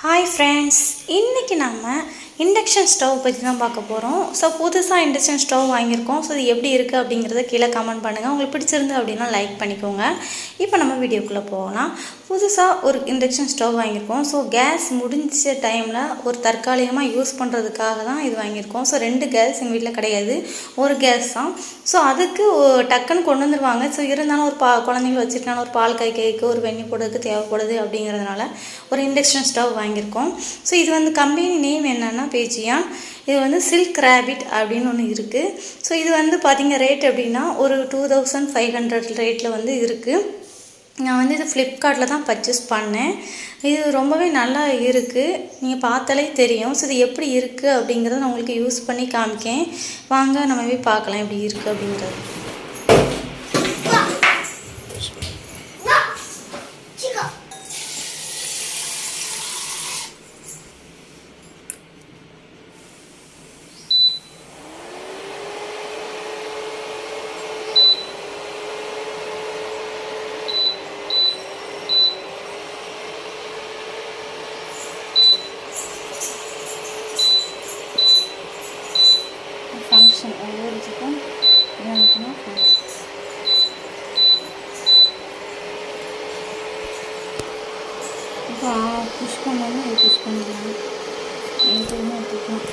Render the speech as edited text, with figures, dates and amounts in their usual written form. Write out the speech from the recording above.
Hi friends, இன்றைக்கி நம்ம induction stove பற்றி தான் பார்க்க போகிறோம். ஸோ புதுசாக இண்டக்ஷன் ஸ்டவ் வாங்கியிருக்கோம். ஸோ இது எப்படி இருக்குது அப்படிங்கிறத கீழே கமெண்ட் பண்ணுங்கள். உங்களுக்கு பிடிச்சிருந்து அப்படின்னா லைக் பண்ணிக்கோங்க. இப்போ நம்ம வீடியோக்குள்ளே போகலாம். புதுசாக ஒரு இண்டக்ஷன் ஸ்டவ் வாங்கியிருக்கோம். ஸோ கேஸ் முடிஞ்ச டைமில் ஒரு தற்காலிகமாக யூஸ் பண்ணுறதுக்காக தான் இது வாங்கியிருக்கோம். ஸோ 2 கேஸ் எங்கள் வீட்டில் கிடையாது, ஒரு கேஸ் தான். ஸோ அதுக்கு டக்குன்னு கொண்டு வந்துடுவாங்க. ஸோ இருந்தாலும் ஒரு குழந்தைங்கள வச்சுருக்காங்க, ஒரு பால் காய்க்க ஒரு வெண்ணி போடுறதுக்கு தேவைப்படுது அப்படிங்கிறதுனால ஒரு இண்டக்ஷன் ஸ்டவ் வாங்கியிருக்கோம். ஸோ இது வந்து கம்பெனி நேம் என்னென்னா பேஜியான். இது வந்து சில்க் ரேபிட் அப்படின்னு ஒன்று இருக்குது. ஸோ இது வந்து பார்த்திங்க ரேட் எப்படின்னா ஒரு 2500 ரேட்டில் வந்து இருக்குது. நான் வந்து இது ஃப்ளிப்கார்ட்டில் தான் பர்ச்சேஸ் பண்ணேன். இது ரொம்பவே நல்லா இருக்குது, நீங்கள் பார்த்தாலே தெரியும். ஸோ இது எப்படி இருக்குது அப்படிங்கிறத நான் உங்களுக்கு யூஸ் பண்ணி காமிக்கேன். வாங்க நம்ம போய் பார்க்கலாம் எப்படி இருக்குது அப்படிங்கிறது. ஃபங்க்ஷன் ஒவ்வொருத்துக்கும் என்னன்னா இப்போ புஷ் பண்ணோன்னா அது புஷ் பண்ணிக்கலாம், எதுவுமே எடுத்துக்கலாம்.